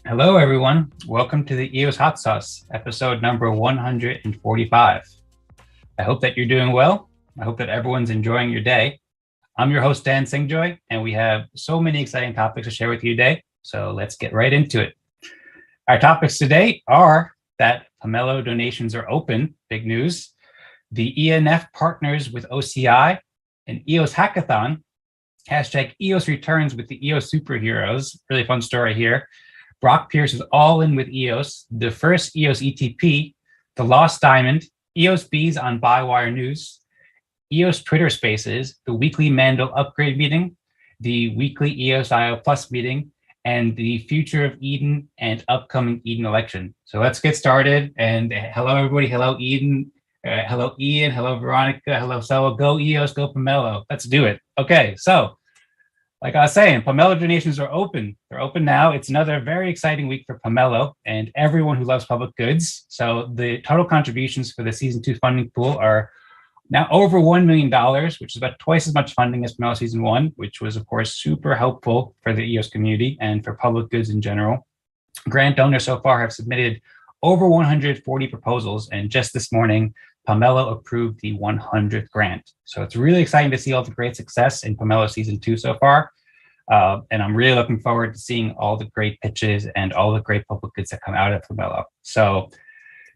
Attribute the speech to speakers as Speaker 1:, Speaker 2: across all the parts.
Speaker 1: Hello, everyone. Welcome to the EOS Hot Sauce, episode number 145. I hope that you're doing well. I hope that everyone's enjoying your day. I'm your host, Dan Singjoy, and we have so many exciting topics to share with you today. So let's get right into it. Our topics today are that Pomelo donations are open, big news, the ENF Partners with OCI, an EOS Hackathon, hashtag EOS returns with the EOS Superheroes, really fun story here. Brock Pierce is all in with EOS, the first EOS ETP, the Lost Diamond, EOS Bees on Bywire News, EOS Twitter Spaces, the weekly Mandel upgrade meeting, the weekly EOSIO Plus meeting, and the future of Eden and upcoming Eden election. So let's get started. And hello, everybody. Hello, Eden. Hello, Ian. Hello, Veronica. Hello, Sella. Go EOS, go Pomelo. Let's do it. Okay, so like I was saying, Pomelo donations are open. They're open now. It's another very exciting week for Pomelo and everyone who loves public goods. So the total contributions for the season 2 funding pool are now over $1 million, which is about twice as much funding as Pomelo season 1, which was, of course, super helpful for the EOS community and for public goods in general. Grant donors so far have submitted over 140 proposals, and just this morning, Pomelo approved the 100th grant. So it's really exciting to see all the great success in Pomelo season 2 so far. And I'm really looking forward to seeing all the great pitches and all the great public goods that come out of Pomelo. So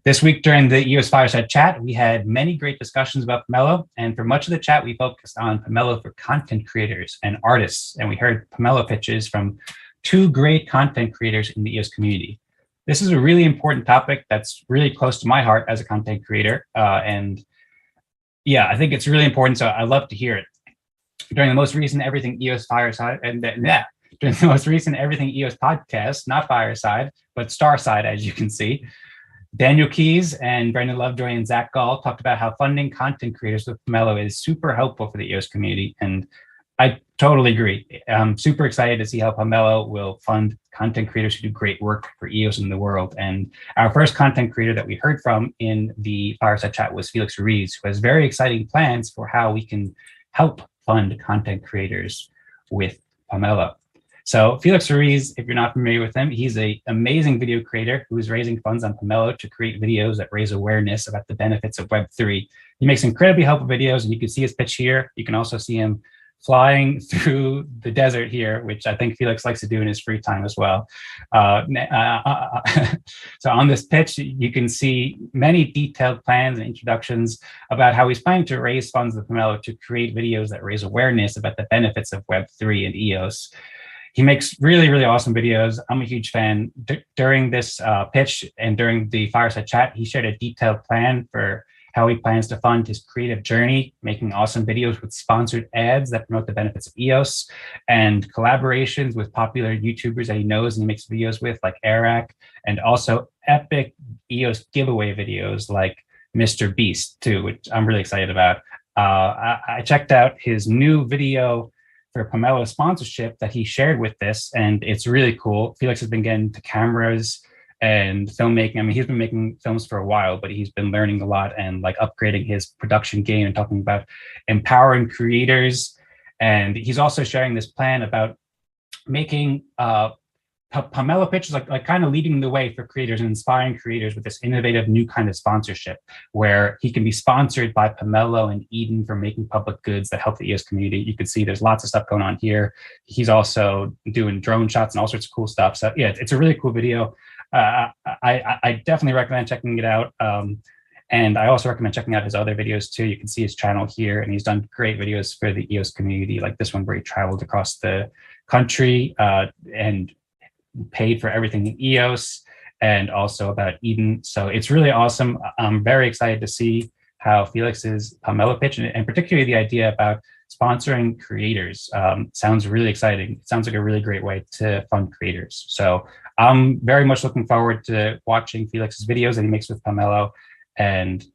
Speaker 1: this week during the EOS Fireside chat, we had many great discussions about Pomelo. And for much of the chat, we focused on Pomelo for content creators and artists. And we heard Pomelo pitches from 2 great content creators in the EOS community. This is a really important topic that's really close to my heart as a content creator. And yeah, I think it's really important. So I love to hear it. During the most recent Everything EOS Fireside, and during the most recent Everything EOS podcast, not Fireside, but Starside, as you can see, Daniel Keys and Brendan Lovejoy and Zach Gall talked about how funding content creators with Pomelo is super helpful for the EOS community. And I totally agree. I'm super excited to see how Pomelo will fund content creators who do great work for EOS in the world. And our first content creator that we heard from in the Fireside chat was Felix Reeves, who has very exciting plans for how we can help fund content creators with Pomelo. So Felix Reeves, if you're not familiar with him, he's an amazing video creator who is raising funds on Pomelo to create videos that raise awareness about the benefits of Web3. He makes incredibly helpful videos, and you can see his pitch here. You can also see him flying through the desert here, which I think Felix likes to do in his free time as well. So on this pitch, you can see many detailed plans and introductions about how he's planning to raise funds with Pomelo to create videos that raise awareness about the benefits of Web3 and EOS. He makes really, really awesome videos. I'm a huge fan. During this pitch and during the Fireside chat, he shared a detailed plan for how he plans to fund his creative journey, making awesome videos with sponsored ads that promote the benefits of EOS, and collaborations with popular YouTubers that he knows and he makes videos with, like Eric, and also epic EOS giveaway videos like Mr. Beast too, which I'm really excited about. I checked out his new video for Pomelo sponsorship that he shared with this, and it's really cool. Felix has been getting to cameras and filmmaking. I mean, he's been making films for a while, but he's been learning a lot and like upgrading his production game and talking about empowering creators. And he's also sharing this plan about making Pomelo pitches, like kind of leading the way for creators and inspiring creators with this innovative new kind of sponsorship where he can be sponsored by Pomelo and Eden for making public goods that help the EOS community. You can see there's lots of stuff going on here. He's also doing drone shots and all sorts of cool stuff. So yeah, it's a really cool video. I definitely recommend checking it out. And I also recommend checking out his other videos too. You can see his channel here, and he's done great videos for the EOS community, like this one where he traveled across the country and paid for everything in EOS, and also about Eden. So it's really awesome. I'm very excited to see how Felix's Pomelo pitch, and particularly the idea about sponsoring creators, sounds really exciting. It sounds like a really great way to fund creators. So I'm very much looking forward to watching Felix's videos that he makes with Pomelo and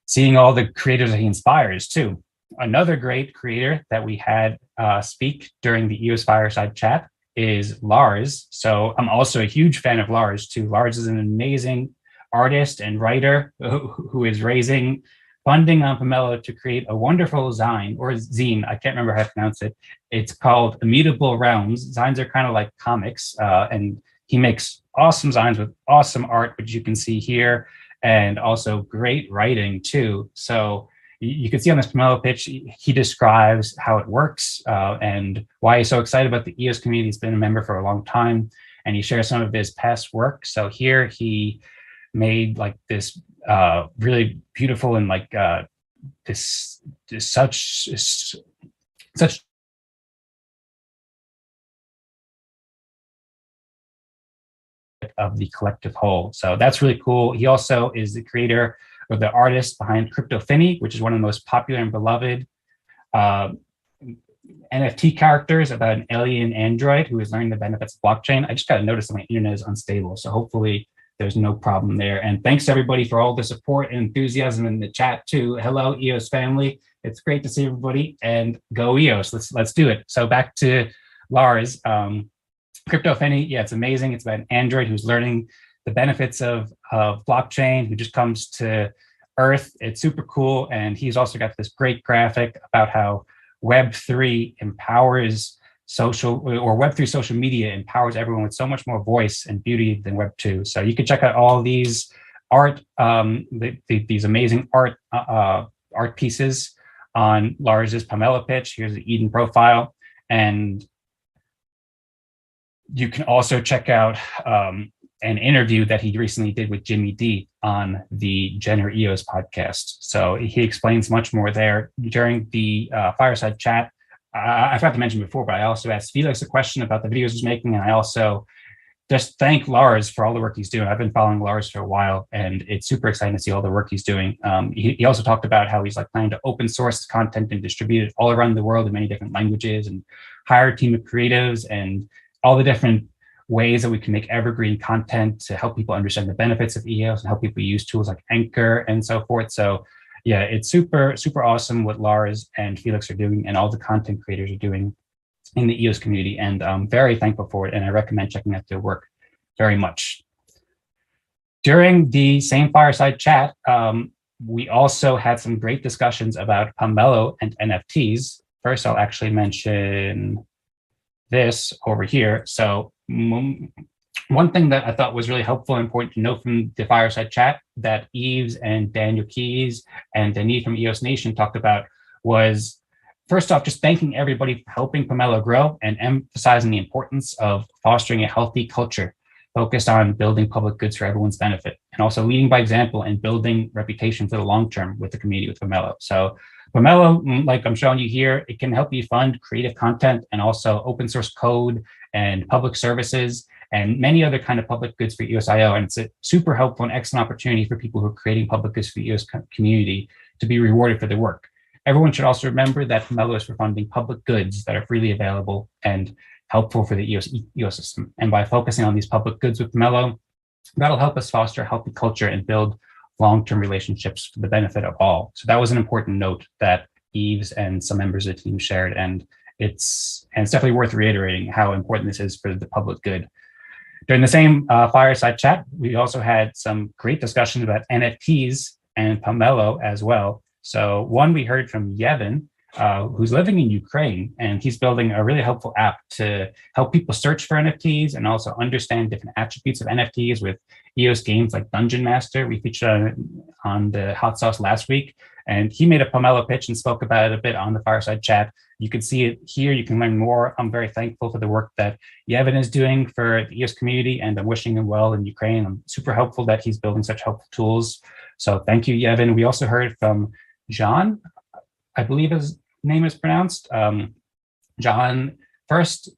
Speaker 1: seeing all the creators that he inspires too. Another great creator that we had speak during the EOS Fireside chat is Lars. So I'm also a huge fan of Lars too. Lars is an amazing artist and writer who is raising funding on Pomelo to create a wonderful zine, or zine, I can't remember how to pronounce it. It's called Immutable Realms. Zines are kind of like comics, and He makes awesome designs with awesome art, which you can see here, and also great writing too. So you can see on this Pomelo pitch, he describes how it works and why he's so excited about the EOS community. He's been a member for a long time, and he shares some of his past work. So here he made like this really beautiful and like this such of the collective whole. So that's really cool. He also is the creator or the artist behind CryptoFinny, which is one of the most popular and beloved NFT characters about an alien android who is learning the benefits of blockchain. I just got to notice that my internet is unstable, so hopefully there's no problem there. And thanks everybody for all the support and enthusiasm in the chat too. Hello, EOS family. It's great to see everybody, and go EOS. Let's do it. So back to Lars. CryptoFinny, yeah, it's amazing. It's about an android who's learning the benefits of blockchain, who just comes to Earth. It's super cool. And he's also got this great graphic about how Web3 empowers Web3 social media empowers everyone with so much more voice and beauty than Web2. So you can check out all these art, these amazing art pieces on Lars's Pomelo pitch. Here's the Eden profile. And you can also check out an interview that he recently did with Jimmy D on the Jenner EOS podcast. So he explains much more there. During the Fireside chat, I forgot to mention before, but I also asked Felix a question about the videos he's making, and I also just thank Lars for all the work he's doing. I've been following Lars for a while, and it's super exciting to see all the work he's doing. He also talked about how he's like planning to open source content and distribute it all around the world in many different languages, and hire a team of creatives, and all the different ways that we can make evergreen content to help people understand the benefits of EOS and help people use tools like Anchor and so forth. So yeah, it's super, super awesome what Lars and Felix are doing and all the content creators are doing in the EOS community. And I'm very thankful for it. And I recommend checking out their work very much. During the same Fireside chat, we also had some great discussions about Pomelo and NFTs. First, I'll actually mention this over here. So one thing that I thought was really helpful and important to know from the Fireside chat that Yves and Daniel Keys and Denis from EOS Nation talked about was, first off, just thanking everybody for helping Pomelo grow and emphasizing the importance of fostering a healthy culture focused on building public goods for everyone's benefit, and also leading by example and building reputation for the long term with the community with Pomelo. So Pomelo, like I'm showing you here, it can help you fund creative content and also open source code and public services and many other kind of public goods for EOSIO. And it's a super helpful and excellent opportunity for people who are creating public goods for the EOS community to be rewarded for their work. Everyone should also remember that Pomelo is for funding public goods that are freely available and helpful for the EOS ecosystem. And by focusing on these public goods with Pomelo, that'll help us foster a healthy culture and build long-term relationships for the benefit of all. So that was an important note that Yves and some members of the team shared, and it's definitely worth reiterating how important this is for the public good. During the same Fireside chat, we also had some great discussions about NFTs and Pomelo as well. So one, we heard from Yevon, who's living in Ukraine, and he's building a really helpful app to help people search for NFTs and also understand different attributes of NFTs with EOS games like Dungeon Master. We featured on the Hot Sauce last week, and he made a Pomelo pitch and spoke about it a bit on the Fireside chat. You can see it here. You can learn more. I'm very thankful for the work that Yevon is doing for the EOS community, and I'm wishing him well in Ukraine. I'm super helpful that he's building such helpful tools. So thank you, Yevon. We also heard from John, I believe his name is pronounced. John, first,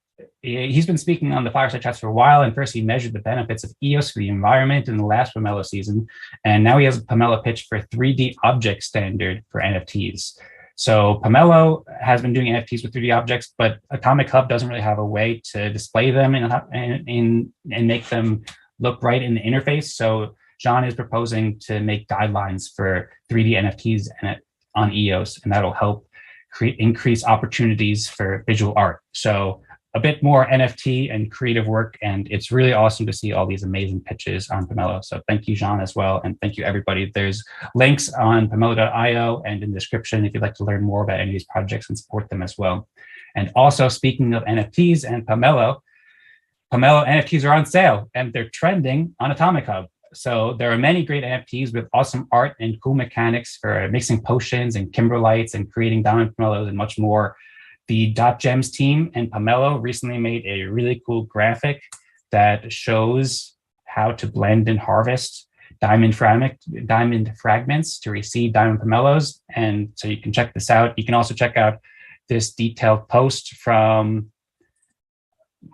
Speaker 1: he's been speaking on the Fireside chats for a while, and first he measured the benefits of EOS for the environment in the last Pomelo season, and now he has a Pomelo pitch for 3D object standard for NFTs. So Pomelo has been doing NFTs with 3D objects, but Atomic Hub doesn't really have a way to display them and make them look right in the interface. So John is proposing to make guidelines for 3D NFTs on EOS, and that'll help increase opportunities for visual art. So a bit more NFT and creative work, and it's really awesome to see all these amazing pitches on Pomelo. So thank you, Jean, as well, and thank you, everybody. There's links on pomelo.io and in the description if you'd like to learn more about any of these projects and support them as well. And also, speaking of NFTs and Pomelo, Pomelo NFTs are on sale and they're trending on Atomic Hub. So there are many great NFTs with awesome art and cool mechanics for mixing potions and kimberlites and creating diamond pomelos and much more. The .gems team and Pomelo recently made a really cool graphic that shows how to blend and harvest diamond fragments to receive diamond pomelos. And so you can check this out. You can also check out this detailed post from,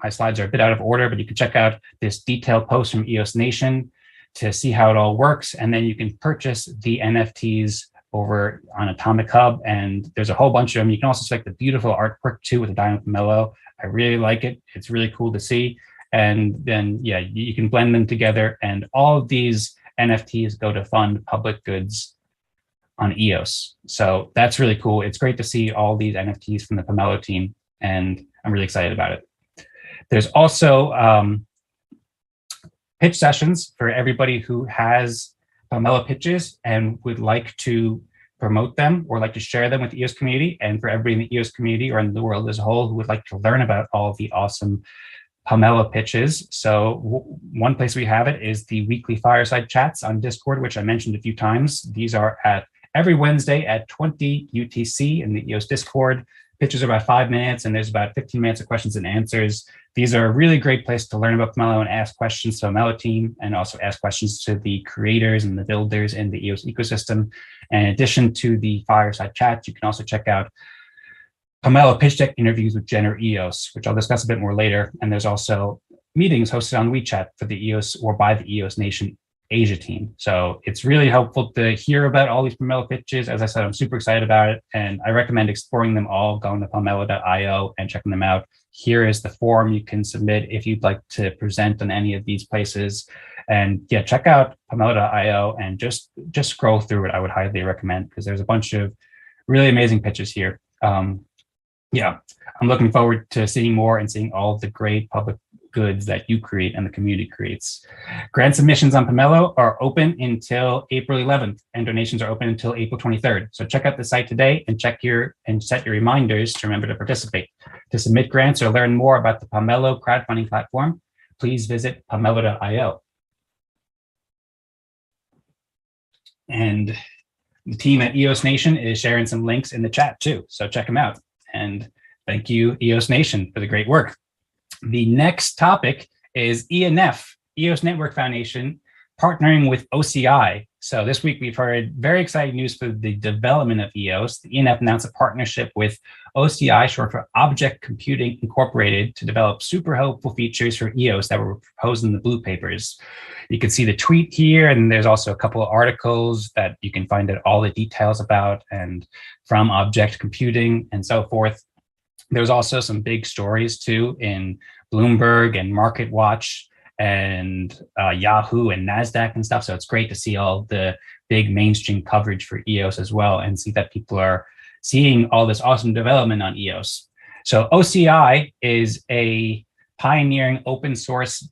Speaker 1: my slides are a bit out of order, but you can check out this detailed post from EOS Nation to see how it all works. And then you can purchase the NFTs over on Atomic Hub. And there's a whole bunch of them. You can also select the beautiful artwork too with the diamond pomelo. I really like it. It's really cool to see. And then, yeah, you can blend them together. And all of these NFTs go to fund public goods on EOS. So that's really cool. It's great to see all these NFTs from the Pomelo team. And I'm really excited about it. There's also pitch sessions for everybody who has Pomelo pitches and would like to promote them or like to share them with the EOS community, and for everybody in the EOS community or in the world as a whole who would like to learn about all of the awesome Pomelo pitches. So one place we have it is the weekly Fireside chats on Discord, which I mentioned a few times. These are at every Wednesday at 20 UTC in the EOS Discord. Pitches are about 5 minutes, and there's about 15 minutes of questions and answers. These are a really great place to learn about Pomelo and ask questions to the Pomelo team, and also ask questions to the creators and the builders in the EOS ecosystem. And in addition to the Fireside chats, you can also check out Pomelo pitch deck interviews with Jenner EOS, which I'll discuss a bit more later. And there's also meetings hosted on WeChat for the EOS or by the EOS Nation Asia team. So it's really helpful to hear about all these Pomelo pitches. As I said, I'm super excited about it, and I recommend exploring them all, going to pomelo.io and checking them out. Here is the form you can submit if you'd like to present on any of these places. And yeah, check out pomelo.io and just scroll through it. I would highly recommend, because there's a bunch of really amazing pitches here. Yeah, I'm looking forward to seeing more and seeing all the great public goods that you create and the community creates. Grant submissions on Pomelo are open until April 11th, and donations are open until April 23rd. So check out the site today and set your reminders to remember to participate. To submit grants or learn more about the Pomelo crowdfunding platform, please visit pomelo.io. And the team at EOS Nation is sharing some links in the chat too, so check them out. And thank you, EOS Nation, for the great work. The next topic is ENF, EOS Network Foundation, partnering with OCI. So this week we've heard very exciting news for the development of EOS. The ENF announced a partnership with OCI, short for Object Computing Incorporated, to develop super helpful features for EOS that were proposed in the blue papers. You can see the tweet here, and there's also a couple of articles that you can find out all the details about, and from Object Computing and so forth. There's also some big stories too in Bloomberg and MarketWatch and Yahoo and NASDAQ and stuff. So it's great to see all the big mainstream coverage for EOS as well, and see that people are seeing all this awesome development on EOS. So OCI is a pioneering open source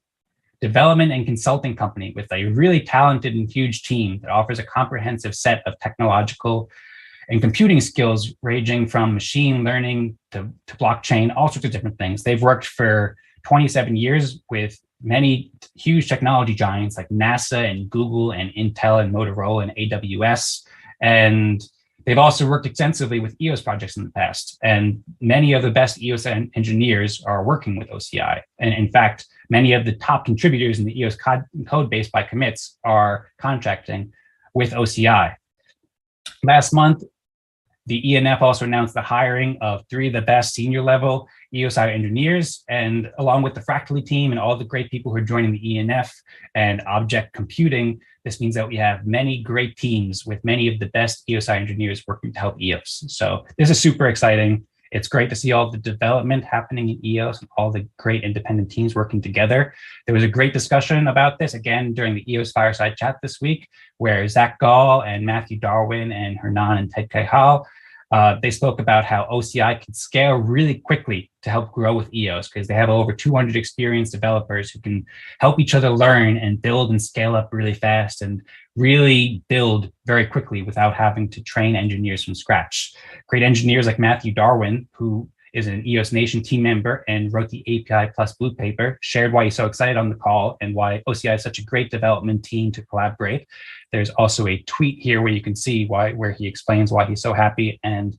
Speaker 1: development and consulting company with a really talented and huge team that offers a comprehensive set of technological and computing skills ranging from machine learning to blockchain, all sorts of different things. They've worked for 27 years with many huge technology giants like NASA and Google and Intel and Motorola and AWS. And they've also worked extensively with EOS projects in the past. And many of the best EOS engineers are working with OCI. And in fact, many of the top contributors in the EOS code base by commits are contracting with OCI. Last month, the ENF also announced the hiring of 3 of the best senior level EOSI engineers, and along with the Fractally team and all the great people who are joining the ENF and Object Computing, this means that we have many great teams with many of the best EOSI engineers working to help EOS. So this is super exciting. It's great to see all the development happening in EOS and all the great independent teams working together. There was a great discussion about this again during the EOS Fireside chat this week, where Zach Gall and Matthew Darwin and Hernan and Ted Cajal, they spoke about how OCI can scale really quickly to help grow with EOS, because they have over 200 experienced developers who can help each other learn and build and scale up really fast and really build very quickly without having to train engineers from scratch. Great engineers like Matthew Darwin, who is an EOS Nation team member and wrote the API Plus Blue Paper, shared why he's so excited on the call and why OCI is such a great development team to collaborate. There's also a tweet here where you can see where he explains why he's so happy and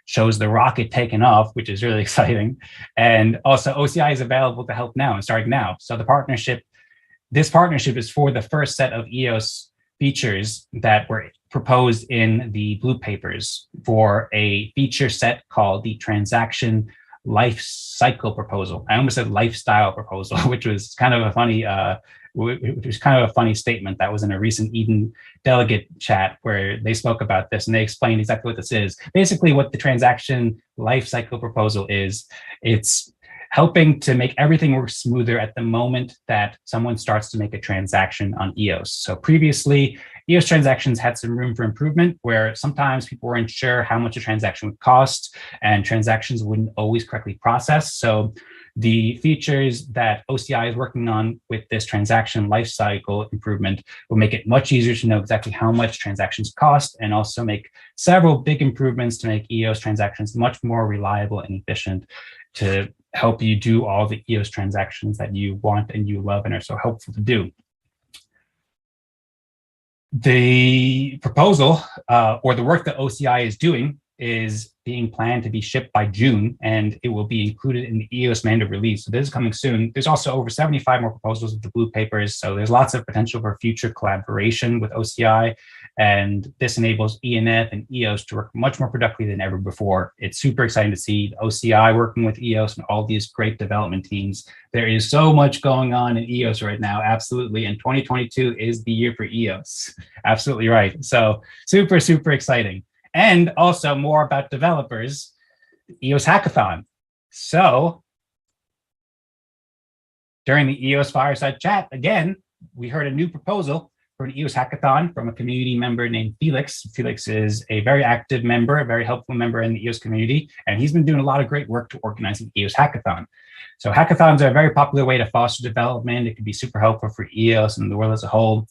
Speaker 1: shows the rocket taking off, which is really exciting. And also OCI is available to help now and starting now. So this partnership is for the first set of EOS features that were proposed in the blue papers for a feature set called the transaction life cycle proposal. I almost said lifestyle proposal, which was kind of a funny statement that was in a recent Eden delegate chat where they spoke about this and they explained exactly what this is. Basically, what the transaction life cycle proposal is, it's helping to make everything work smoother at the moment that someone starts to make a transaction on EOS. So previously, EOS transactions had some room for improvement where sometimes people weren't sure how much a transaction would cost and transactions wouldn't always correctly process. So the features that OCI is working on with this transaction lifecycle improvement will make it much easier to know exactly how much transactions cost and also make several big improvements to make EOS transactions much more reliable and efficient to help you do all the EOS transactions that you want and you love and are so helpful to do. The proposal or the work that OCI is doing is being planned to be shipped by June, and it will be included in the EOS Mando release. So this is coming soon. There's also over 75 more proposals with the blue papers. So there's lots of potential for future collaboration with OCI. And this enables ENF and EOS to work much more productively than ever before. It's super exciting to see OCI working with EOS and all these great development teams. There is so much going on in EOS right now, absolutely. And 2022 is the year for EOS. Absolutely right. So super, super exciting. And also more about developers, the EOS Hackathon. So during the EOS Fireside chat, again, we heard a new proposal for an EOS Hackathon from a community member named Felix. Felix is a very active member, a very helpful member in the EOS community, and he's been doing a lot of great work to organize an EOS Hackathon. So hackathons are a very popular way to foster development. It can be super helpful for EOS and the world as a whole.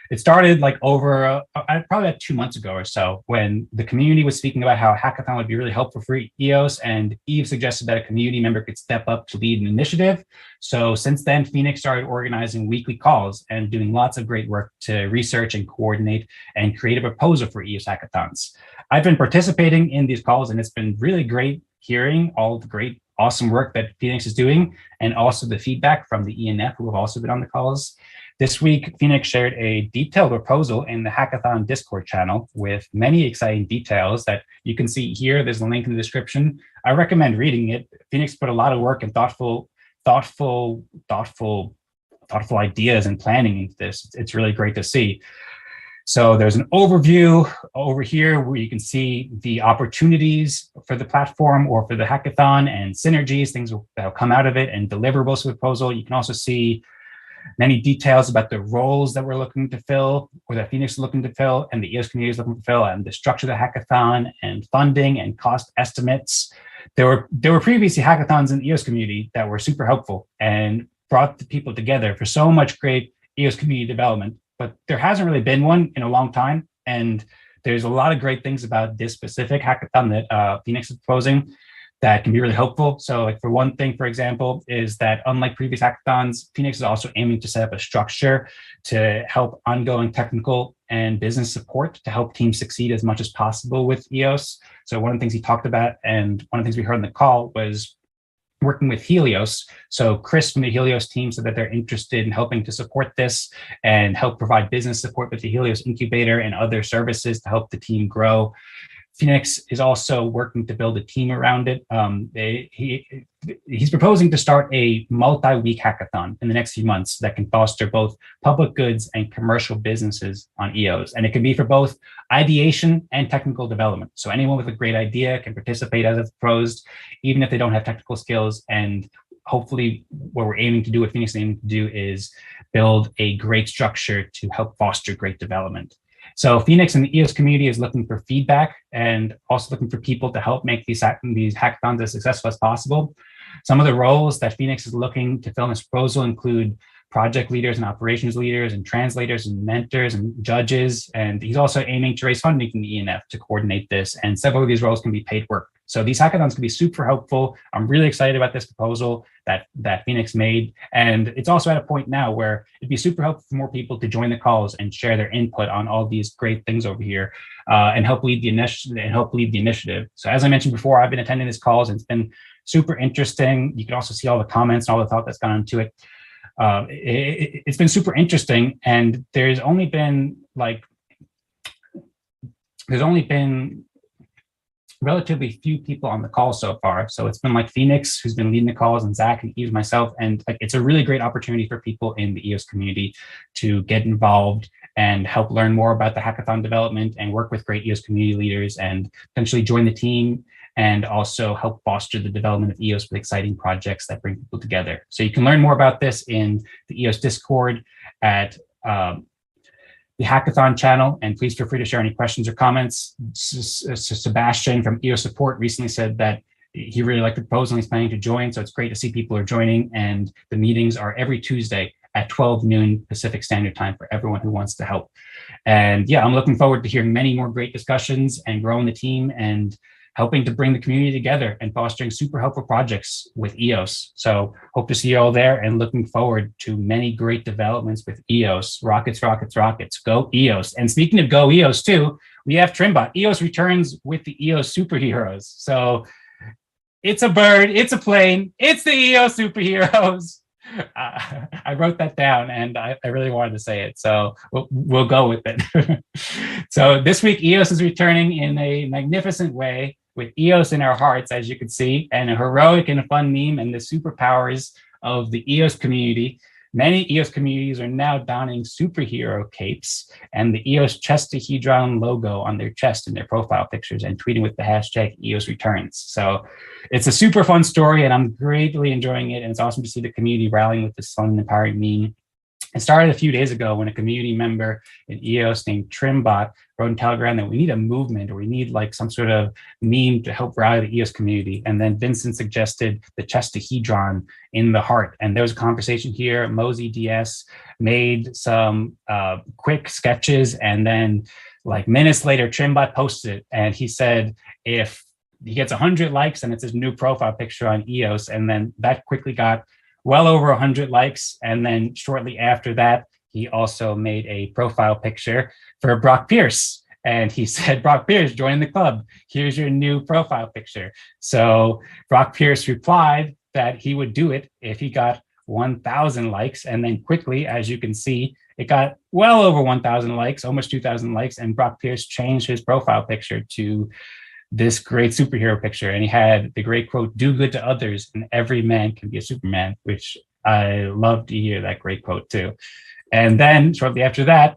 Speaker 1: It started like over probably about 2 months ago or so when the community was speaking about how a hackathon would be really helpful for EOS, and Eve suggested that a community member could step up to lead an initiative. So since then, Phoenix started organizing weekly calls and doing lots of great work to research and coordinate and create a proposal for EOS hackathons. I've been participating in these calls, and it's been really great hearing all the great, awesome work that Phoenix is doing, and also the feedback from the ENF who have also been on the calls. This week, Phoenix shared a detailed proposal in the Hackathon Discord channel with many exciting details that you can see here. There's a link in the description. I recommend reading it. Phoenix put a lot of work and thoughtful ideas and planning into this. It's really great to see. So there's an overview over here where you can see the opportunities for the platform or for the hackathon and synergies, things that will come out of it, and deliverables for the proposal. You can also see many details about the roles that we're looking to fill, or that Phoenix is looking to fill, and the EOS community is looking to fill, and the structure of the hackathon, and funding and cost estimates. There were previously hackathons in the EOS community that were super helpful and brought the people together for so much great EOS community development, but there hasn't really been one in a long time. And there's a lot of great things about this specific hackathon that Phoenix is proposing that can be really helpful. So like for one thing, for example, is that unlike previous hackathons, Phoenix is also aiming to set up a structure to help ongoing technical and business support to help teams succeed as much as possible with EOS. So one of the things he talked about, and one of the things we heard in the call, was working with Helios. So Chris from the Helios team said that they're interested in helping to support this and help provide business support with the Helios incubator and other services to help the team grow. Phoenix is also working to build a team around it. He's proposing to start a multi-week hackathon in the next few months that can foster both public goods and commercial businesses on EOS. And it can be for both ideation and technical development. So anyone with a great idea can participate as it's proposed, even if they don't have technical skills. And hopefully what we're aiming to do, what Phoenix is aiming to do, is build a great structure to help foster great development. So Phoenix and the EOS community is looking for feedback and also looking for people to help make these hackathons as successful as possible. Some of the roles that Phoenix is looking to fill in this proposal include project leaders and operations leaders and translators and mentors and judges. And he's also aiming to raise funding from the ENF to coordinate this. And several of these roles can be paid work. So these hackathons can be super helpful. I'm really excited about this proposal that Phoenix made. And it's also at a point now where it'd be super helpful for more people to join the calls and share their input on all these great things over here and help lead the initiative. So as I mentioned before, I've been attending these calls and it's been super interesting. You can also see all the comments and all the thought that's gone into it. It's been super interesting, and there's only been relatively few people on the call so far. So it's been like Phoenix, who's been leading the calls, and Zach and Eve, myself. And like, it's a really great opportunity for people in the EOS community to get involved and help learn more about the hackathon development and work with great EOS community leaders and potentially join the team and also help foster the development of EOS with exciting projects that bring people together. So you can learn more about this in the EOS Discord at the hackathon channel, and please feel free to share any questions or comments. Sebastian from EOS Support recently said that he really liked the proposal and he's planning to join, so it's great to see people are joining, and the meetings are every Tuesday at 12 noon Pacific Standard Time for everyone who wants to help. And yeah, I'm looking forward to hearing many more great discussions and growing the team and helping to bring the community together and fostering super helpful projects with EOS. So hope to see you all there and looking forward to many great developments with EOS. Rockets, rockets, rockets, go EOS. And speaking of go EOS too, we have Trimbot. EOS returns with the EOS Superheroes. So it's a bird, it's a plane, it's the EOS Superheroes. I wrote that down and I really wanted to say it, so we'll go with it. So this week, EOS is returning in a magnificent way with EOS in our hearts, as you can see, and a heroic and a fun meme and the superpowers of the EOS community. Many EOS communities are now donning superhero capes and the EOS chestahedron logo on their chest in their profile pictures and tweeting with the hashtag EOS returns. So it's a super fun story and I'm greatly enjoying it. And it's awesome to see the community rallying with this fun and empowering meme. It started a few days ago when a community member in EOS named Trimbot wrote in Telegram that we need a movement or we need like some sort of meme to help rally the EOS community. And then Vincent suggested the chestahedron in the heart. And there was a conversation here. Mosey DS made some quick sketches, and then like minutes later, Trimbot posted it. And he said, if he gets 100 likes and it's his new profile picture on EOS, and then that quickly got well over 100 likes. And then shortly after that, he also made a profile picture for Brock Pierce. And he said, Brock Pierce, join the club. Here's your new profile picture. So Brock Pierce replied that he would do it if he got 1,000 likes. And then quickly, as you can see, it got well over 1,000 likes, almost 2,000 likes. And Brock Pierce changed his profile picture to this great superhero picture. And he had the great quote, do good to others and every man can be a Superman, which I love to hear that great quote too. And then shortly after that,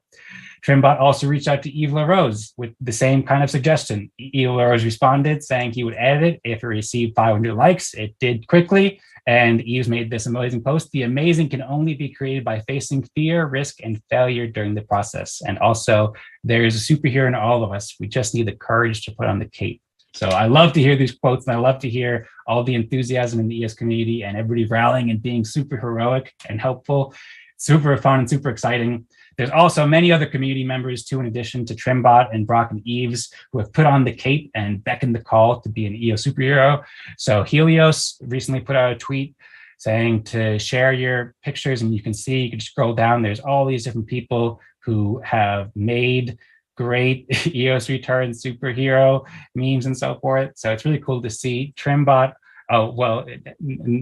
Speaker 1: Trimbot also reached out to Yves LaRose with the same kind of suggestion. Yves LaRose responded saying he would edit it if it received 500 likes. It did quickly. And Yves made this amazing post. The amazing can only be created by facing fear, risk, and failure during the process. And also, there is a superhero in all of us. We just need the courage to put on the cape. So I love to hear these quotes, and I love to hear all the enthusiasm in the EOS community and everybody rallying and being super heroic and helpful. Super fun and super exciting. There's also many other community members too, in addition to Trimbot and Brock and Yves, who have put on the cape and beckoned the call to be an EOS superhero. So Helios recently put out a tweet saying to share your pictures, and you can see, you can scroll down, there's all these different people who have made great EOS return superhero memes and so forth. So it's really cool to see. Trimbot,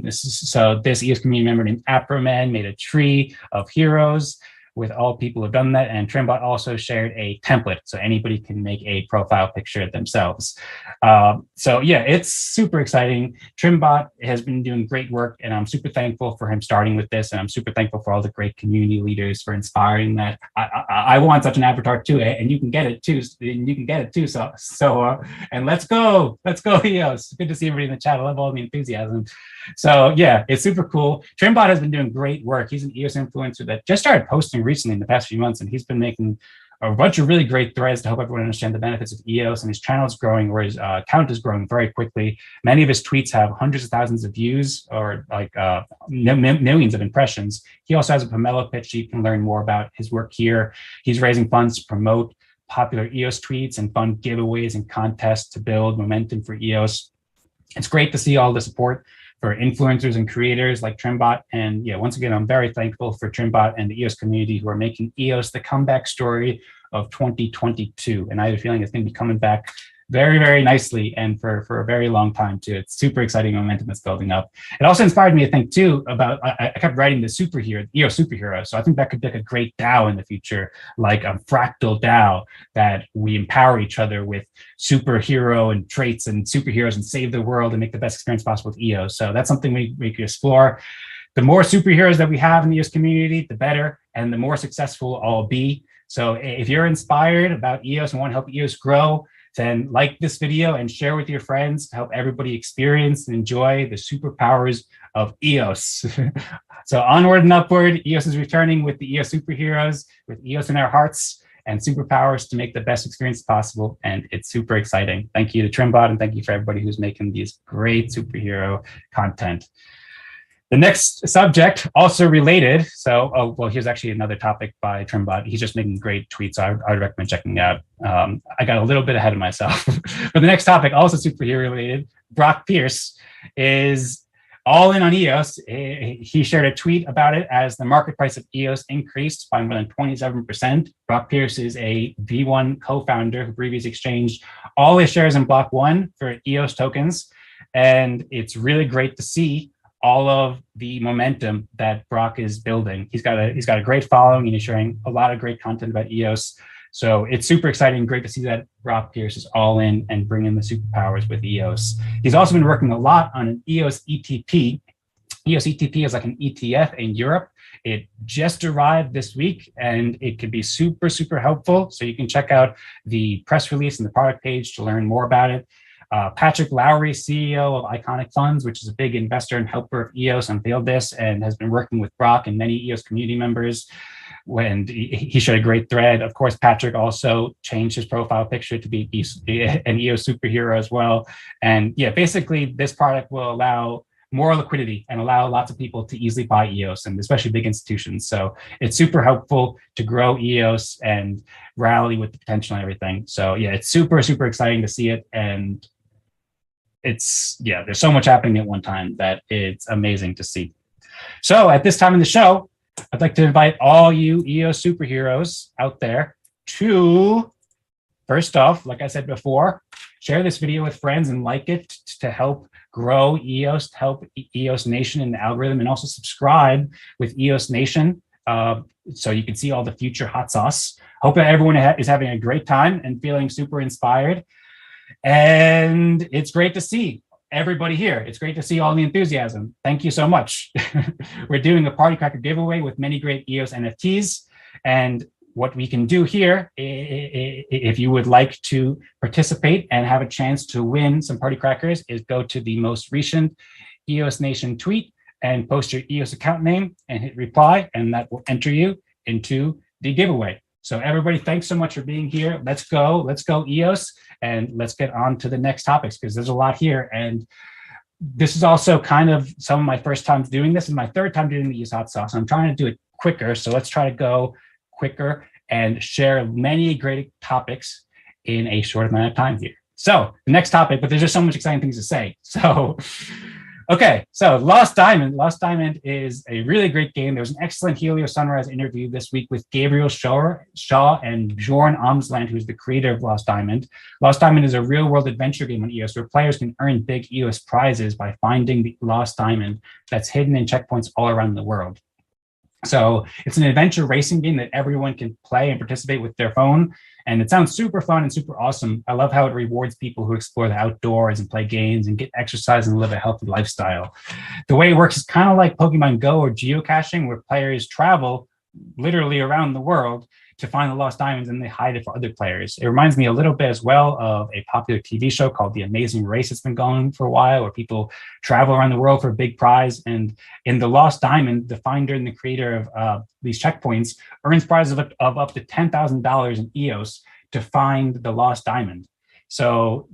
Speaker 1: so this EOS community member named Aproman made a tree of heroes with all people who've done that. And Trimbot also shared a template, so anybody can make a profile picture themselves. So yeah, it's super exciting. Trimbot has been doing great work, and I'm super thankful for him starting with this, and I'm super thankful for all the great community leaders for inspiring that. I want such an avatar too, and you can get it too. So and let's go EOS. Good to see everybody in the chat. I love all the enthusiasm. So yeah, it's super cool. Trimbot has been doing great work. He's an EOS influencer that just started posting recently in the past few months, and he's been making a bunch of really great threads to help everyone understand the benefits of EOS, and his channel is growing, or his account is growing very quickly. Many of his tweets have hundreds of thousands of views, or like millions of impressions. He also has a Pomelo pitch you can learn more about his work here. He's raising funds to promote popular EOS tweets and fund giveaways and contests to build momentum for EOS. It's great to see all the support for influencers and creators like Trimbot. And yeah, once again, I'm very thankful for Trimbot and the EOS community who are making EOS the comeback story of 2022. And I have a feeling it's going to be coming back very, very nicely and for a very long time too. It's super exciting momentum that's building up. It also inspired me to think too about, I kept writing the superhero, EOS Superheroes. So I think that could be like a great DAO in the future, like a fractal DAO that we empower each other with superhero and traits and superheroes and save the world and make the best experience possible with EOS. So that's something we could explore. The more superheroes that we have in the EOS community, the better, and the more successful I'll be. So if you're inspired about EOS and want to help EOS grow, then like this video and share with your friends to help everybody experience and enjoy the superpowers of EOS. So onward and upward, EOS is returning with the EOS Superheroes, with EOS in our hearts and superpowers to make the best experience possible. And it's super exciting. Thank you to Trimbot and thank you for everybody who's making these great superhero content. The next subject, also related. So, well, here's actually another topic by Trimbot. He's just making great tweets. So I would recommend checking it out. I got a little bit ahead of myself. But the next topic, also superhero related, Brock Pierce is all in on EOS. He shared a tweet about it as the market price of EOS increased by more than 27%. Brock Pierce is a V1 co-founder who previously exchanged all his shares in Block 1 for EOS tokens. And it's really great to see all of the momentum that Brock is building. He's got a great following and he's sharing a lot of great content about EOS. So it's super exciting, great to see that Brock Pierce is all in and bringing the superpowers with EOS. He's also been working a lot on an EOS ETP. EOS ETP is like an ETF in Europe. It just arrived this week and it could be super, super helpful. So you can check out the press release and the product page to learn more about it. Patrick Lowry, CEO of Iconic Funds, which is a big investor and helper of EOS, unveiled this and has been working with Brock and many EOS community members. When he shared a great thread. Of course, Patrick also changed his profile picture to be an EOS superhero as well. And yeah, basically this product will allow more liquidity and allow lots of people to easily buy EOS, and especially big institutions. So it's super helpful to grow EOS and rally with the potential and everything. So yeah, it's super, super exciting to see it. And it's, yeah, there's so much happening at one time that it's amazing to see. So at this time in the show, I'd like to invite all you EOS superheroes out there to, first off, like I said before, share this video with friends and like it to help grow EOS, to help EOS Nation in the algorithm, and also subscribe with EOS Nation so you can see all the future hot sauce. Hope that everyone is having a great time and feeling super inspired. And it's great to see everybody here. It's great to see all the enthusiasm. Thank you so much. We're doing a Party Cracker giveaway with many great EOS NFTs. And what we can do here, if you would like to participate and have a chance to win some Party Crackers, is go to the most recent EOS Nation tweet and post your EOS account name and hit reply, and that will enter you into the giveaway. So everybody, thanks so much for being here. Let's go EOS, and let's get on to the next topics because there's a lot here. And this is also kind of some of my first times doing this and my third time doing the EOS hot sauce. I'm trying to do it quicker. So let's try to go quicker and share many great topics in a short amount of time here. So the next topic, but there's just so much exciting things to say. So, okay, so Lost Diamond. Lost Diamond is a really great game. There was an excellent Helios Sunrise interview this week with Gabriel Shaw and Bjorn Omsland, who's the creator of Lost Diamond. Lost Diamond is a real-world adventure game on EOS where players can earn big EOS prizes by finding the Lost Diamond that's hidden in checkpoints all around the world. So it's an adventure racing game that everyone can play and participate with their phone. And it sounds super fun and super awesome. I love how it rewards people who explore the outdoors and play games and get exercise and live a healthy lifestyle. The way it works is kind of like Pokemon Go or geocaching, where players travel literally around the world to find the lost diamonds and they hide it for other players. It reminds me a little bit as well of a popular TV show called The Amazing Race. It's been going for a while, where people travel around the world for a big prize. And in the Lost Diamond, the finder and the creator of these checkpoints earns prizes of up to $10,000 in EOS to find the lost diamond. So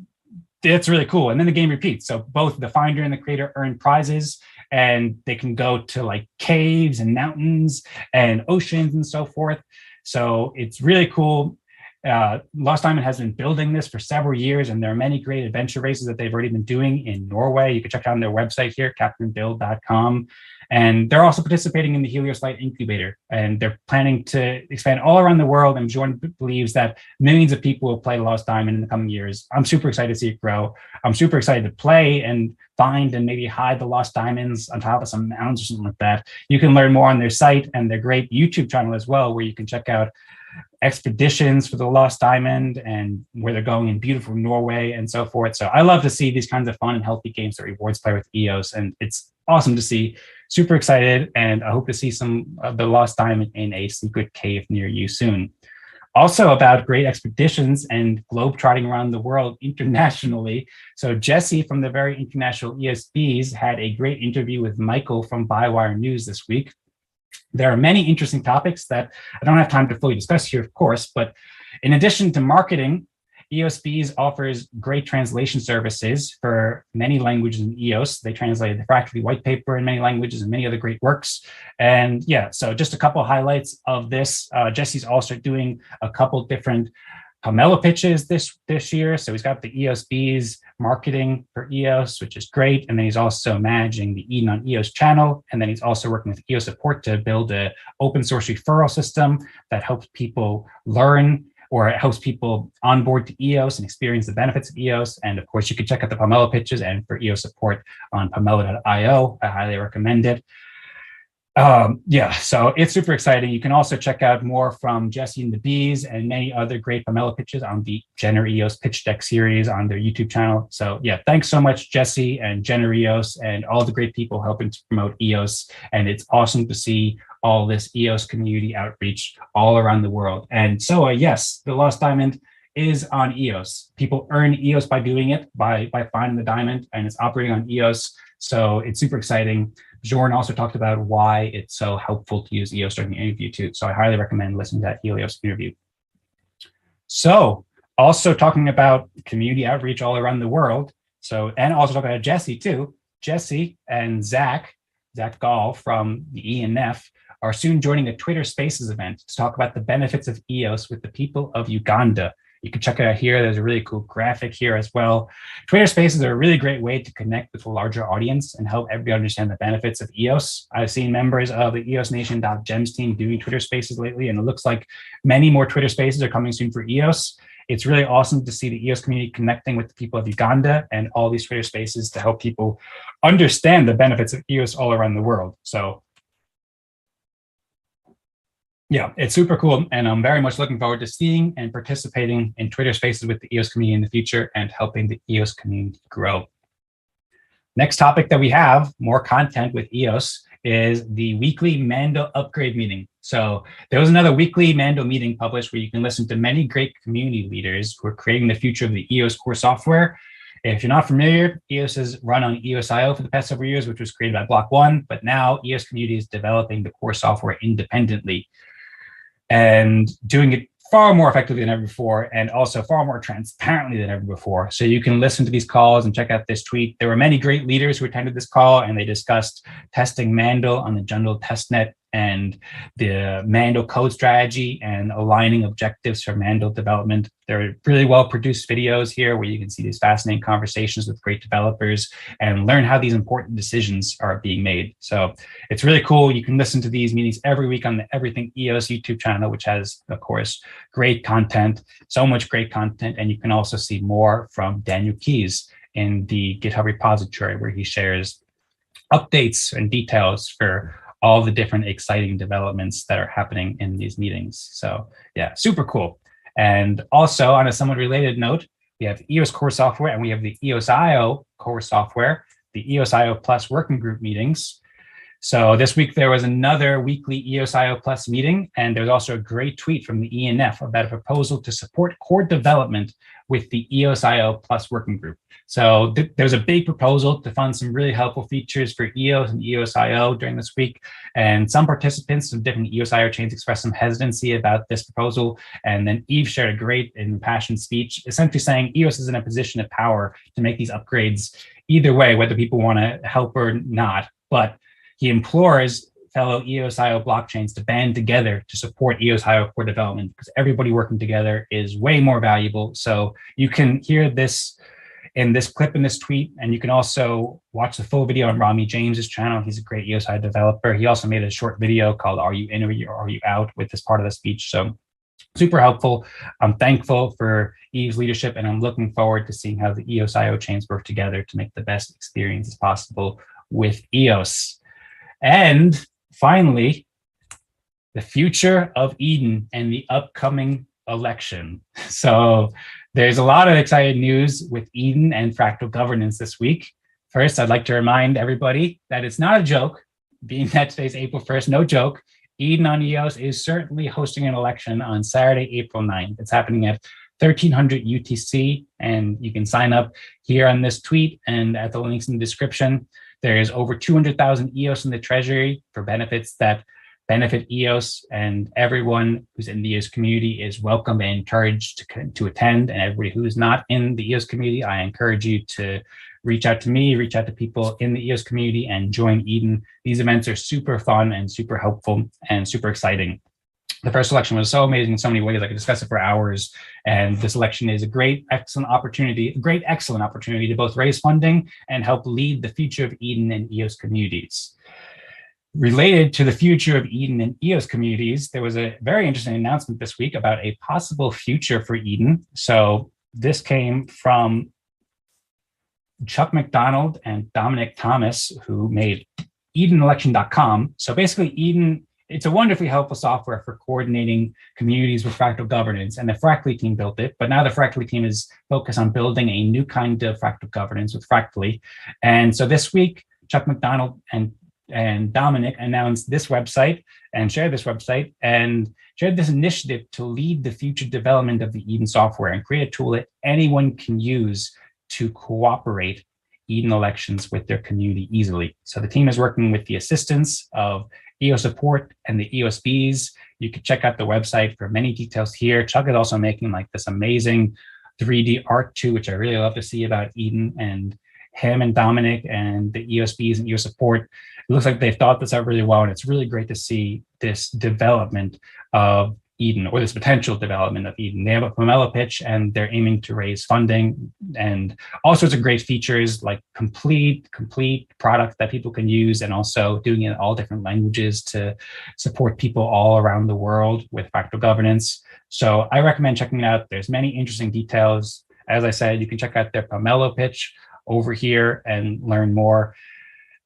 Speaker 1: it's really cool. And then the game repeats. So both the finder and the creator earn prizes, and they can go to like caves and mountains and oceans and so forth. So it's really cool. Lost Diamond has been building this for several years, and there are many great adventure races that they've already been doing in Norway. You can check out on their website here, captainbuild.com. And they're also participating in the Helios Light Incubator, and they're planning to expand all around the world. And Bjorn believes that millions of people will play Lost Diamond in the coming years. I'm super excited to see it grow. I'm super excited to play and find and maybe hide the Lost Diamonds on top of some mountains or something like that. You can learn more on their site and their great YouTube channel as well, where you can check out expeditions for the Lost Diamond and where they're going in beautiful Norway and so forth. So I love to see these kinds of fun and healthy games that rewards play with EOS, and it's awesome to see. Super excited, and I hope to see some of the Lost Diamond in a secret cave near you soon. Also about great expeditions and globetrotting around the world internationally. So Jesse from the very international ESBs had a great interview with Michael from Bywire News this week. There are many interesting topics that I don't have time to fully discuss here, of course, but in addition to marketing, EOSBs offers great translation services for many languages in EOS. They translated the Fractally white paper in many languages and many other great works. And yeah, so just a couple of highlights of this. Jesse's also doing a couple different Pomelo pitches this year. So he's got the EOSBs marketing for EOS, which is great. And then he's also managing the Eden on EOS channel. And then he's also working with EOS support to build an open source referral system that helps people learn, or it helps people onboard to EOS and experience the benefits of EOS. And of course, you can check out the Pomelo pitches and for EOS support on pomelo.io. I highly recommend it. Yeah, so it's super exciting. You can also check out more from Jesse and the Bees and many other great Pomelo pitches on the Jenner EOS pitch deck series on their YouTube channel. So yeah, thanks so much, Jesse and Jenner EOS and all the great people helping to promote EOS. And it's awesome to see all this EOS community outreach all around the world. And so yes, the Lost Diamond is on EOS. People earn EOS by doing it, by finding the diamond, and it's operating on EOS. So it's super exciting. Bjorn also talked about why it's so helpful to use EOS during the interview too. So I highly recommend listening to that Helios interview. So also talking about community outreach all around the world. So, and also talking about Jesse too. Jesse and Zach Gall from the ENF are soon joining a Twitter Spaces event to talk about the benefits of EOS with the people of Uganda. You can check it out here. There's a really cool graphic here as well. Twitter Spaces are a really great way to connect with a larger audience and help everybody understand the benefits of EOS. I've seen members of the EOSNation.gems team doing Twitter Spaces lately, and it looks like many more Twitter Spaces are coming soon for EOS. It's really awesome to see the EOS community connecting with the people of Uganda and all these Twitter Spaces to help people understand the benefits of EOS all around the world. So yeah, it's super cool, and I'm very much looking forward to seeing and participating in Twitter Spaces with the EOS community in the future and helping the EOS community grow. Next topic that we have, more content with EOS, is the weekly Mando upgrade meeting. So there was another weekly Mando meeting published where you can listen to many great community leaders who are creating the future of the Eos Core Software. If you're not familiar, EOS has run on EOSIO for the past several years, which was created by Block One, but now EOS community is developing the core software independently and doing it far more effectively than ever before, and also far more transparently than ever before. So you can listen to these calls and check out this tweet. There were many great leaders who attended this call, and they discussed testing Mandel on the general testnet and the Mandel code strategy and aligning objectives for Mandel development. There are really well-produced videos here where you can see these fascinating conversations with great developers and learn how these important decisions are being made. So it's really cool. You can listen to these meetings every week on the Everything EOS YouTube channel, which has, of course, great content, so much great content. And you can also see more from Daniel Keys in the GitHub repository, where he shares updates and details for all the different exciting developments that are happening in these meetings. So yeah, super cool. And also on a somewhat related note, we have EOS Core Software and we have the EOSIO Core Software, the EOSIO Plus working group meetings. So this week there was another weekly EOSIO Plus meeting, and there's also a great tweet from the ENF about a proposal to support core development with the EOSIO Plus working group. So there's a big proposal to fund some really helpful features for EOS and EOSIO during this week. And some participants of different EOSIO chains expressed some hesitancy about this proposal. And then Eve shared a great and impassioned speech, essentially saying EOS is in a position of power to make these upgrades either way, whether people want to help or not. But he implores fellow EOSIO blockchains to band together to support EOSIO core development, because everybody working together is way more valuable. So you can hear this in this clip in this tweet, and you can also watch the full video on Rami James's channel. He's a great EOSI developer. He also made a short video called "Are You In or Are You Out?" with this part of the speech. So super helpful. I'm thankful for Eve's leadership, and I'm looking forward to seeing how the EOSIO chains work together to make the best experiences possible with EOS. And finally, the future of Eden and the upcoming election. So there's a lot of exciting news with Eden and fractal governance this week. First, I'd like to remind everybody that it's not a joke, being that today's April 1st, no joke. Eden on EOS is certainly hosting an election on Saturday, April 9th. It's happening at 1300 UTC, and you can sign up here on this tweet and at the links in the description. There's over 200,000 EOS in the treasury for benefits that benefit EOS, and everyone who's in the EOS community is welcome and encouraged to attend. And everybody who's not in the EOS community, I encourage you to reach out to me, reach out to people in the EOS community and join Eden. These events are super fun and super helpful and super exciting. The first election was so amazing in so many ways. I could discuss it for hours. And this election is a great, excellent opportunity to both raise funding and help lead the future of Eden and EOS communities. Related to the future of Eden and EOS communities, there was a very interesting announcement this week about a possible future for Eden. So this came from Chuck McDonald and Dominic Thomas, who made EdenElection.com. So basically, Eden, it's a wonderfully helpful software for coordinating communities with fractal governance, and the Fractally team built it. But now the Fractally team is focused on building a new kind of fractal governance with Fractally. And so this week, Chuck McDonald and Dominic announced this website and shared this website and shared this initiative to lead the future development of the Eden software and create a tool that anyone can use to cooperate Eden elections with their community easily. So the team is working with the assistance of EOS support and the EOSBs. You can check out the website for many details here. Chuck is also making like this amazing 3D art too, which I really love to see about Eden, and him and Dominic and the EOSBs and EOS support. It looks like they've thought this out really well, and it's really great to see this development of Eden, or this potential development of Eden. They have a Pomelo pitch, and they're aiming to raise funding and all sorts of great features like complete product that people can use, and also doing it in all different languages to support people all around the world with fractal governance. So I recommend checking it out. There's many interesting details. As I said, you can check out their Pomelo pitch over here and learn more.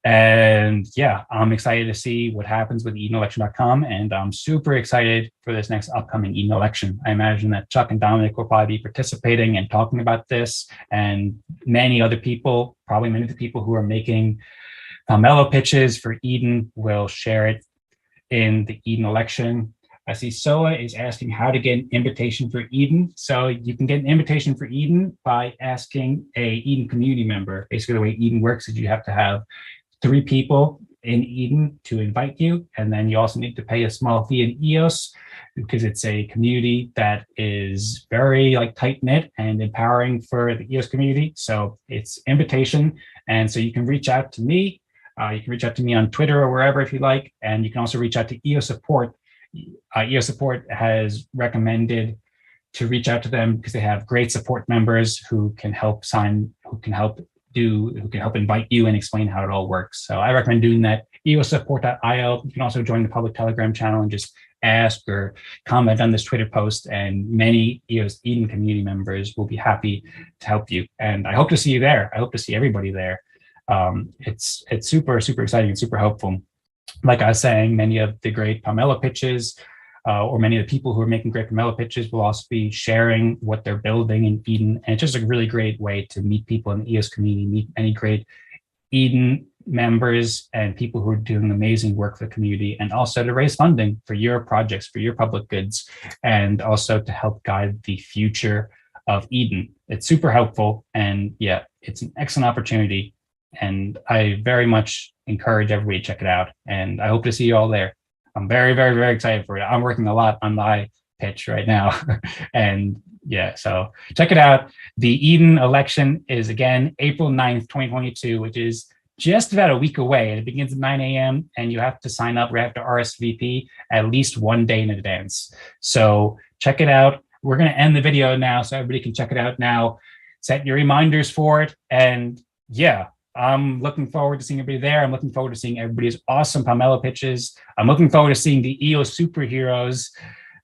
Speaker 1: And yeah, I'm excited to see what happens with EdenElection.com, and I'm super excited for this next upcoming Eden election. I imagine that Chuck and Dominic will probably be participating and talking about this, and many other people, probably many of the people who are making Pomelo pitches for Eden will share it in the Eden election. I see Soa is asking how to get an invitation for Eden. So you can get an invitation for Eden by asking a Eden community member. Basically, the way Eden works is you have to have 3 people in Eden to invite you. And then you also need to pay a small fee in EOS, because it's a community that is very tight knit and empowering for the EOS community. So it's invitation. And so you can reach out to me. You can reach out to me on Twitter or wherever if you like. And you can also reach out to EOS support. EOS support has recommended to reach out to them because they have great support members who can help invite you and explain how it all works. So I recommend doing that. EOSupport.io. You can also join the public Telegram channel and just ask or comment on this Twitter post, and many EOS Eden community members will be happy to help you. And I hope to see you there. I hope to see everybody there. It's super exciting and super helpful. Like I was saying, many of the great Pomelo pitches, or many of the people who are making great Pomelo pitches, will also be sharing what they're building in Eden. And it's just a really great way to meet people in the EOS community, meet any great Eden members and people who are doing amazing work for the community, and also to raise funding for your projects, for your public goods, and also to help guide the future of Eden. It's super helpful, and yeah, it's an excellent opportunity. And I very much encourage everybody to check it out. And I hope to see you all there. I'm very excited for it. I'm working a lot on my pitch right now. And yeah, so check it out. The Eden election is again April 9th, 2022, which is just about a week away. It begins at 9 a.m. and you have to sign up. We have to RSVP at least 1 day in advance. So check it out. We're going to end the video now so everybody can check it out now. Set your reminders for it. And yeah, I'm looking forward to seeing everybody there. I'm looking forward to seeing everybody's awesome Pomelo pitches. I'm looking forward to seeing the EOS Superheroes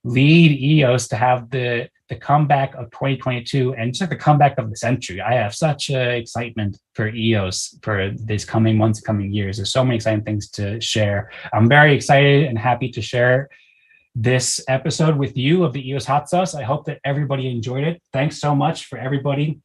Speaker 1: lead EOS to have the comeback of 2022 and just like the comeback of the century. I have such excitement for EOS for these coming months, coming years. There's so many exciting things to share. I'm very excited and happy to share this episode with you of the EOS Hot Sauce. I hope that everybody enjoyed it. Thanks so much for everybody.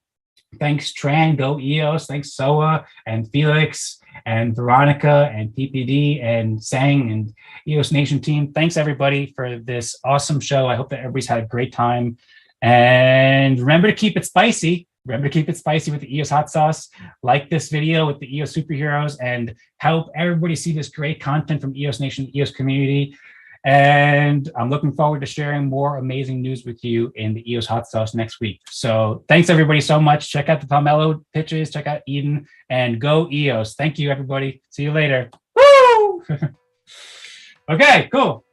Speaker 1: Thanks Tran, Go EOS. Thanks Soa and Felix and Veronica and PPD and Sang and EOS Nation team. Thanks everybody for this awesome show. I hope that everybody's had a great time. And remember to keep it spicy. Remember to keep it spicy with the EOS Hot Sauce. Like this video with the EOS Superheroes and help everybody see this great content from EOS Nation, EOS community. And I'm looking forward to sharing more amazing news with you in the EOS Hot Sauce next week. So thanks everybody so much. Check out the Pomelo pitches, check out Eden, and go EOS. Thank you everybody. See you later. Woo! Okay, cool.